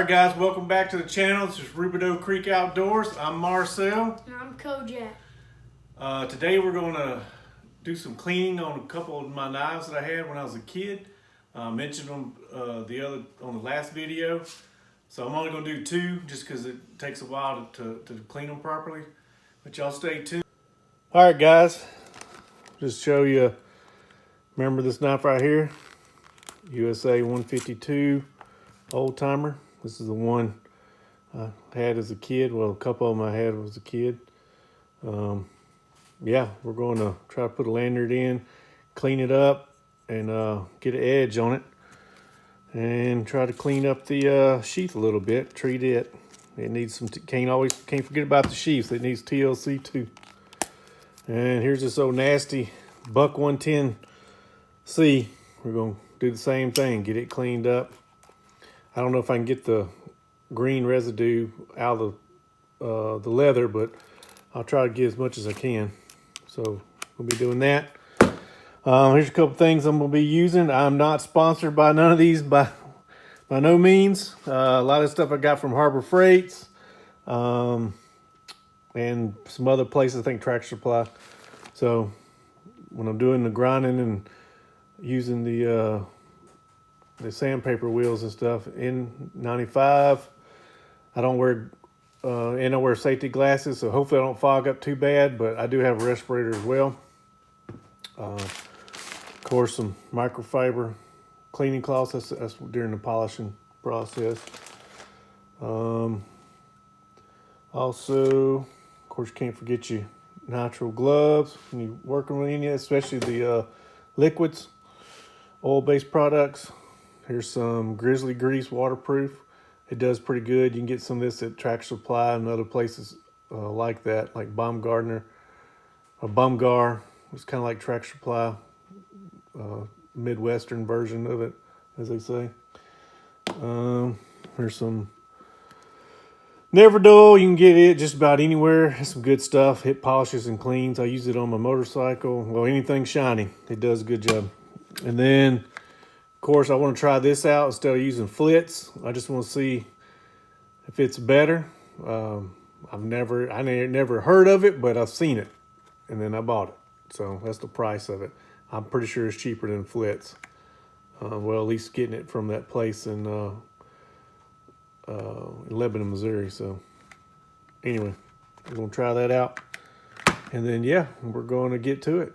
Alright guys, welcome back to the channel. This is Rubidoux Creek Outdoors. I'm Marcel. And I'm Kojak. Today we're going to do some cleaning on a couple of my knives that I had when I was a kid. I mentioned them on the last video. So I'm only going to do two just because it takes a while to clean them properly. But y'all stay tuned. Alright guys, just show you, remember this knife right here? USA 152 old timer. This is the one I had as a kid. Well, a couple of them I had as a kid. Yeah, we're going to try to put a lanyard in, clean it up, and get an edge on it. And try to clean up the sheath a little bit, treat it. It needs some, can't forget about the sheath. It needs TLC too. And here's this old nasty Buck 110C. We're going to do the same thing, get it cleaned up. I don't know if I can get the green residue out of the leather, but I'll try to get as much as I can. So we'll be doing that. Here's a couple things I'm going to be using. I'm not sponsored by none of these by no means. A lot of stuff I got from Harbor Freights and some other places, I think Tractor Supply. So when I'm doing the grinding and using the sandpaper wheels and stuff, N95, I don't wear and I wear safety glasses, so hopefully I don't fog up too bad, but I do have a respirator as well. Of course, some microfiber cleaning cloths, that's during the polishing process. Also, of course, you can't forget your nitrile gloves when you're working with any, especially the liquids, oil-based products. Here's some Grizzly Grease waterproof. It does pretty good. You can get some of this at Tractor Supply and other places like that, like Baumgartner or Bumgar. It's kind of like Tractor Supply, Midwestern version of it, as they say. Here's some Never Dull. You can get it just about anywhere. It's some good stuff. It polishes and cleans. I use it on my motorcycle. Well, anything shiny, it does a good job. And then, of course, I want to try this out instead of using flits. I just want to see if it's better. I never heard of it, but I've seen it, and then I bought it. So that's the price of it. I'm pretty sure it's cheaper than flits. Well, at least getting it from that place in Lebanon, Missouri. So anyway, we're gonna try that out, and then yeah, we're going to get to it.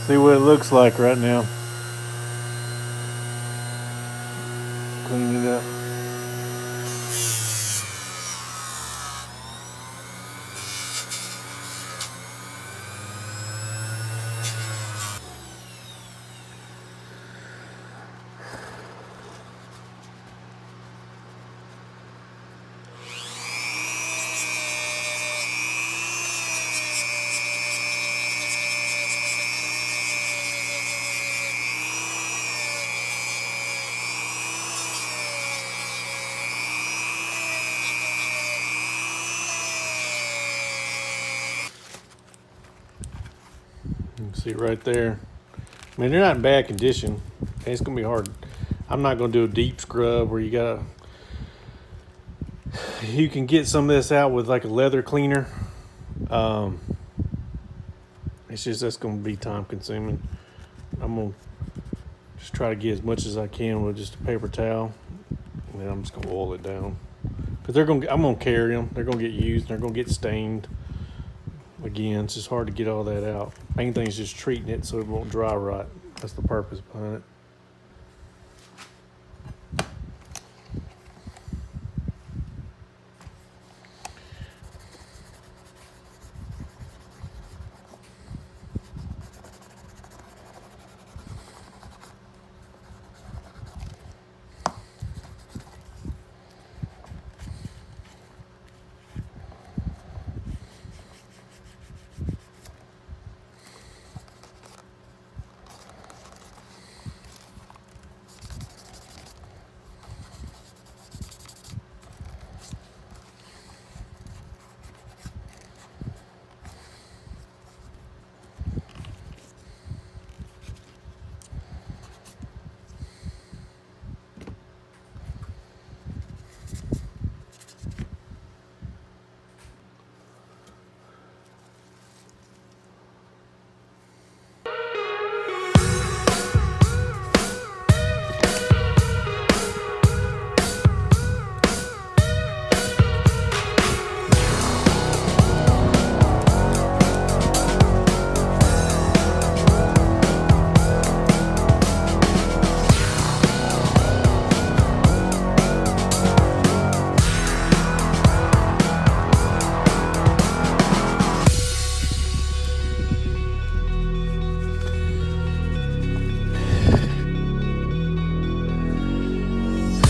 See what it looks like right now. Clean it up. You can see right there. I mean, they're not in bad condition. It's gonna be hard. I'm not gonna do a deep scrub where you can get some of this out with like a leather cleaner. It's just that's gonna be time consuming. I'm gonna just try to get as much as I can with just a paper towel, and then I'm just gonna oil it down because I'm gonna carry them. They're gonna get used. They're gonna get stained. Again, it's just hard to get all that out. Main thing is just treating it so it won't dry rot. That's the purpose behind it.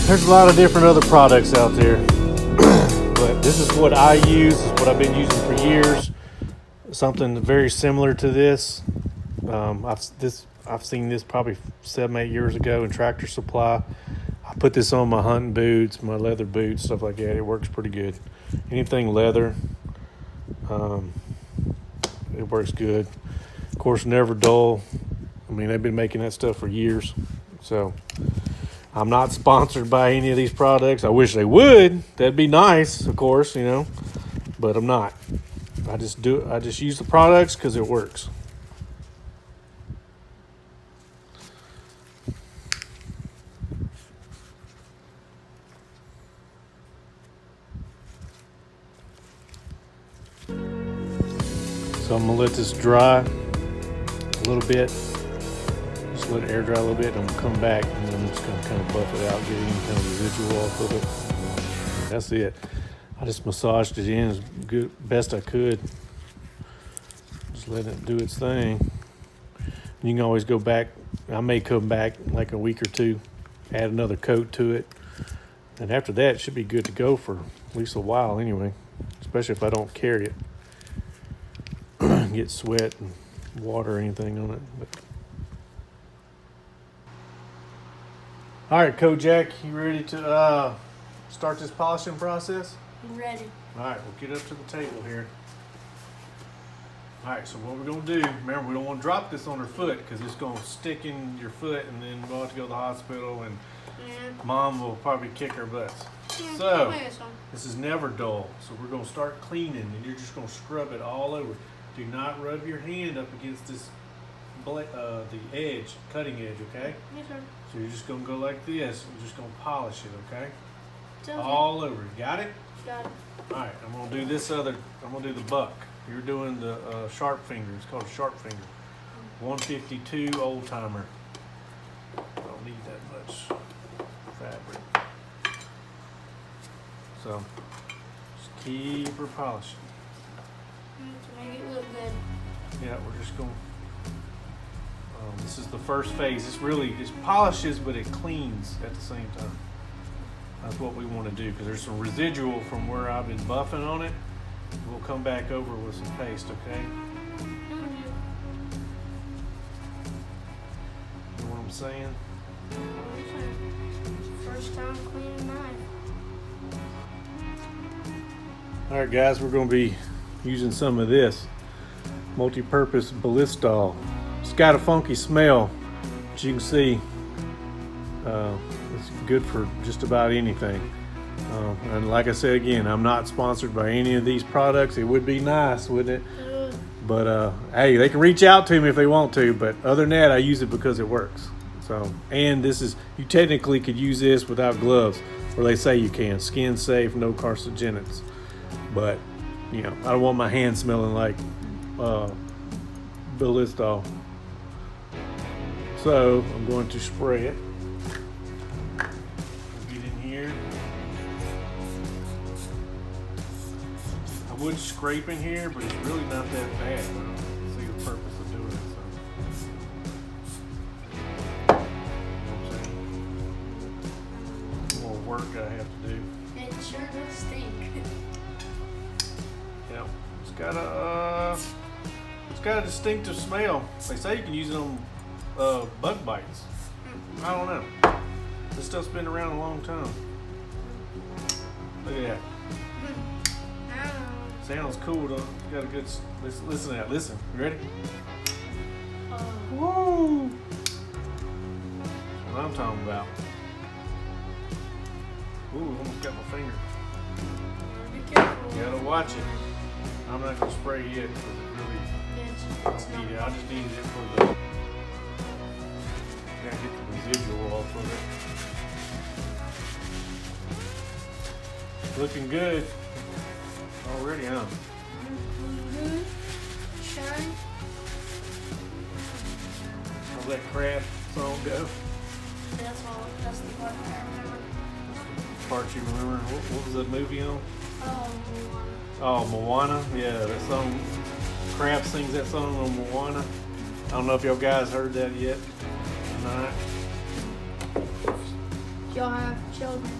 There's a lot of different other products out there, but this is what I use. This is what I've been using for years. Something very similar to this. I've seen this probably 7-8 years ago in Tractor Supply. I put this on my hunting boots, my leather boots, stuff like that. It works pretty good. Anything leather, it works good. Of course, never dull. I mean, they've been making that stuff for years, so. I'm not sponsored by any of these products. I wish they would. That'd be nice, of course, but I'm not. I just use the products because it works. So I'm gonna let this dry a little bit. Just let it air dry a little bit, and I'm gonna come back and then I'm just gonna kind of buff it out, get any kind of residual off of it. That's it. I just massaged it in as good best I could. Just let it do its thing. You can always go back. I may come back like a week or two, add another coat to it, and after that, it should be good to go for at least a while anyway. Especially if I don't carry it, get sweat and water or anything on it. But. All right, Kojak, you ready to start this polishing process? I'm ready. All right, we'll get up to the table here. All right, so what we're going to do, remember, we don't want to drop this on her foot because it's going to stick in your foot and then we'll have to go to the hospital and Mom will probably kick her butts. Yeah, So, this is never dull. So we're going to start cleaning and you're just going to scrub it all over. Do not rub your hand up against this the edge, cutting edge, okay? Yes, sir. So you're just gonna go like this. You're just gonna polish it, okay? Sounds all over. Got it? Got it. All right. I'm gonna do this other. I'm gonna do the buck. You're doing the sharp finger. It's called a sharp finger. 152 old timer. Don't need that much fabric. So just keep her polishing. To make it look good. Yeah, we're just going. This is the first phase. This polishes, but it cleans at the same time. That's what we want to do, because there's some residual from where I've been buffing on it. We'll come back over with some paste, okay? You know what I'm saying? First time cleaning a knife. All right, guys, we're going to be using some of this multi-purpose Ballistol. It's got a funky smell, as you can see. It's good for just about anything. And like I said again, I'm not sponsored by any of these products. It would be nice, wouldn't it? But hey, they can reach out to me if they want to. But other than that, I use it because it works. So, and this is, you technically could use this without gloves, or they say you can. Skin safe, no carcinogens. But you know, I don't want my hands smelling like Ballistol. So I'm going to spray it. Get in here. I would scrape in here, but it's really not that bad. I don't see the purpose of doing it. So, you know what I'm saying? More work I have to do. It sure does stink. Yeah, it's got a distinctive smell. They say you can use it on bug bites. I don't know. This stuff's been around a long time. Look at that. Sounds cool, though. Got a good. Listen to that. Listen. You ready? Woo! That's what I'm talking about. Ooh, almost got my finger. Be careful. You gotta watch it. I'm not gonna spray yet because it really. I don't need it. I just needed it for the. Gotta get the residual off of it. Looking good. Already, huh? Good. Shine. How's that crab song go? That's all. That's the part I remember. Part you remember? What was that movie on? Oh, Oh, Moana. Yeah, that song. Crab sings that song on Moana. I don't know if y'all guys heard that yet. Or not. y'all have children.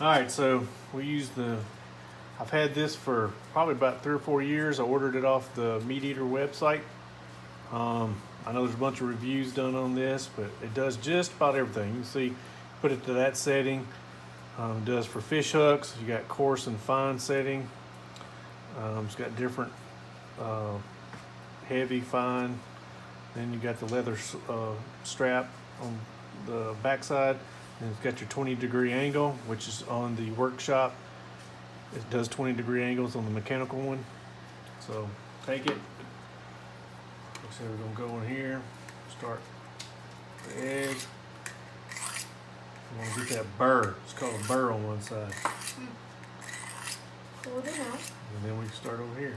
All right, so we use I've had this for probably about 3 or 4 years. I ordered it off the Meat Eater website. I know there's a bunch of reviews done on this, but it does just about everything. You can see, put it to that setting. It does for fish hooks. You got coarse and fine setting. It's got different heavy, fine. Then you got the leather strap on the backside. And it's got your 20-degree angle, which is on the workshop. It does 20-degree angles on the mechanical one. So take it. So we're gonna go in here, start the edge. We're gonna get that burr. It's called a burr on one side. Pull it out. And then we can start over here.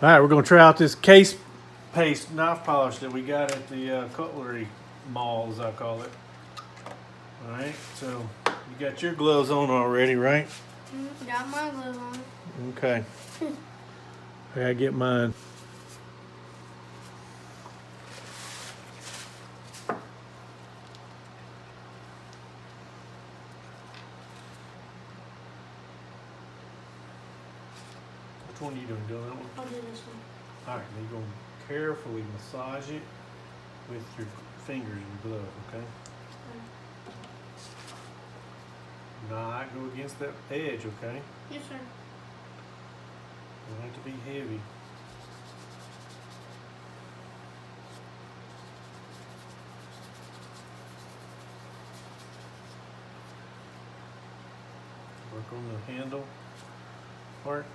All right, we're gonna try out this case paste knife polish that we got at the cutlery mall, as I call it. All right, so you got your gloves on already, right? Got my gloves on. Okay. I gotta get mine. Which one are you doing? Doing that one? I'll do this one. All right, now you're gonna carefully massage it with your fingers and glove, okay? Not go against that edge, okay? Yes, sir. Don't have to be heavy. Work on the handle part.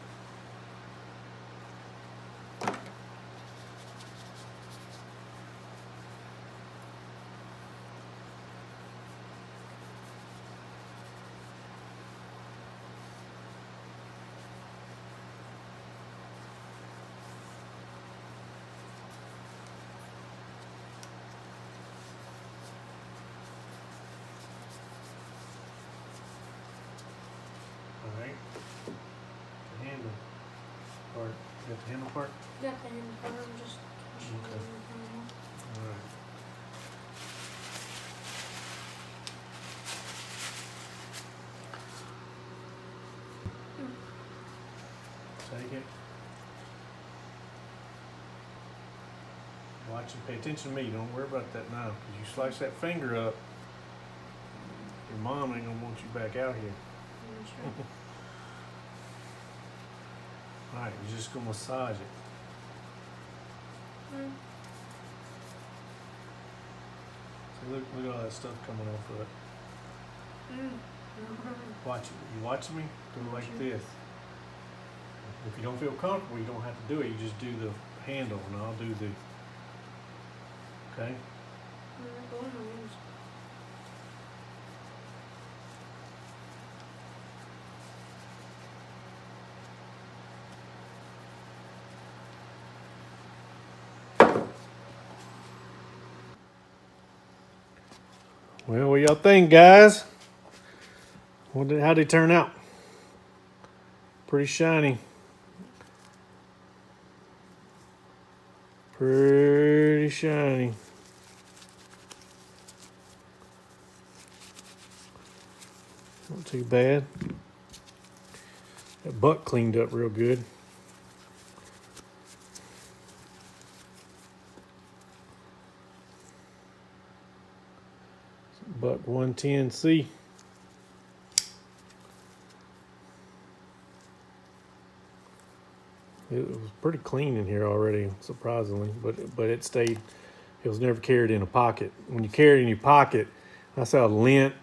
Alright. The handle part. You got the handle part? Got the hand part. I'm just. Okay. Alright. Take it. Watch and pay attention to me. Don't worry about that knife. Because you slice that finger up, your mom ain't gonna want you back out here. Alright, you're just gonna massage it. See, look at all that stuff coming off of it. Watch it. You watching me? Do it like this. If you don't feel comfortable, you don't have to do it. You just do the handle, and I'll do the. Okay. Well, what y'all think, guys? How'd they turn out? Pretty shiny. Pretty shiny. Not too bad. That butt cleaned up real good. Buck 110C. It was pretty clean in here already, surprisingly, but it stayed. It was never carried in a pocket. When you carry it in your pocket, that's how lint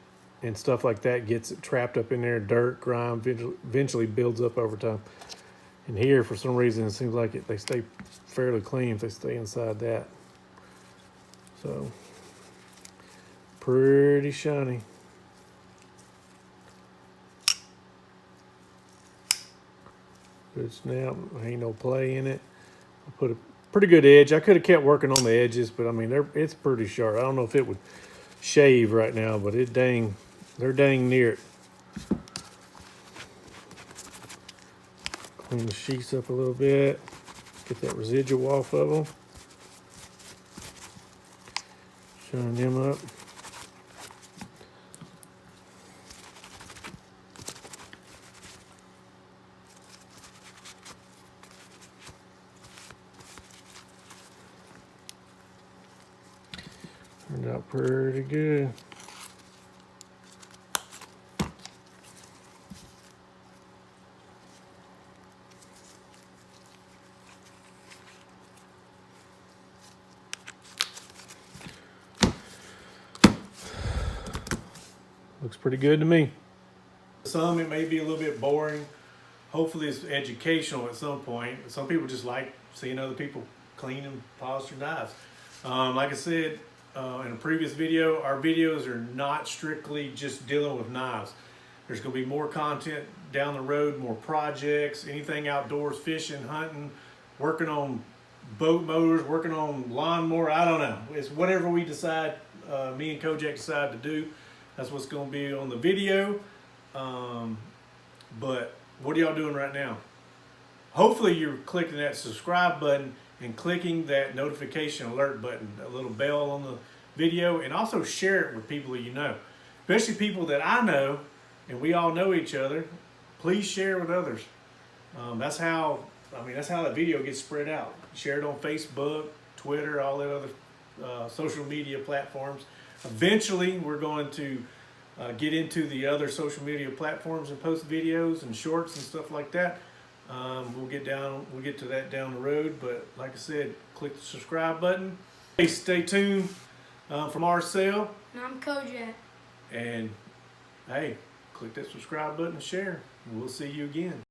and stuff like that gets it trapped up in there. Dirt, grime, eventually builds up over time. And here, for some reason, it seems like they stay fairly clean if they stay inside that. So, pretty shiny. Good snap. Ain't no play in it. I put a pretty good edge. I could have kept working on the edges, but I mean, it's pretty sharp. I don't know if it would shave right now, but they're dang near it. Clean the sheets up a little bit. Get that residual off of them. Shine them up. Turned out pretty good. Looks pretty good to me. Some it may be a little bit boring. Hopefully it's educational at some point. Some people just like seeing other people clean and polish their knives. Like I said in a previous video, our videos are not strictly just dealing with knives. There's going to be more content down the road, more projects, anything outdoors, fishing, hunting, working on boat motors, working on lawnmower. I don't know. It's whatever we decide, me and Kojak decide to do. That's what's going to be on the video. But what are y'all doing right now? Hopefully you're clicking that subscribe button and clicking that notification alert button, a little bell on the video, and also share it with people you know, especially people that I know, and we all know each other. Please share with others. That's how that video gets spread out. Share it on Facebook, Twitter, all that other social media platforms. Eventually, we're going to get into the other social media platforms and post videos and shorts and stuff like that. We'll get to that down the road. But like I said, click the subscribe button. Hey, stay tuned for Marcel. And I'm Kojak. And hey, click that subscribe button and share. And we'll see you again.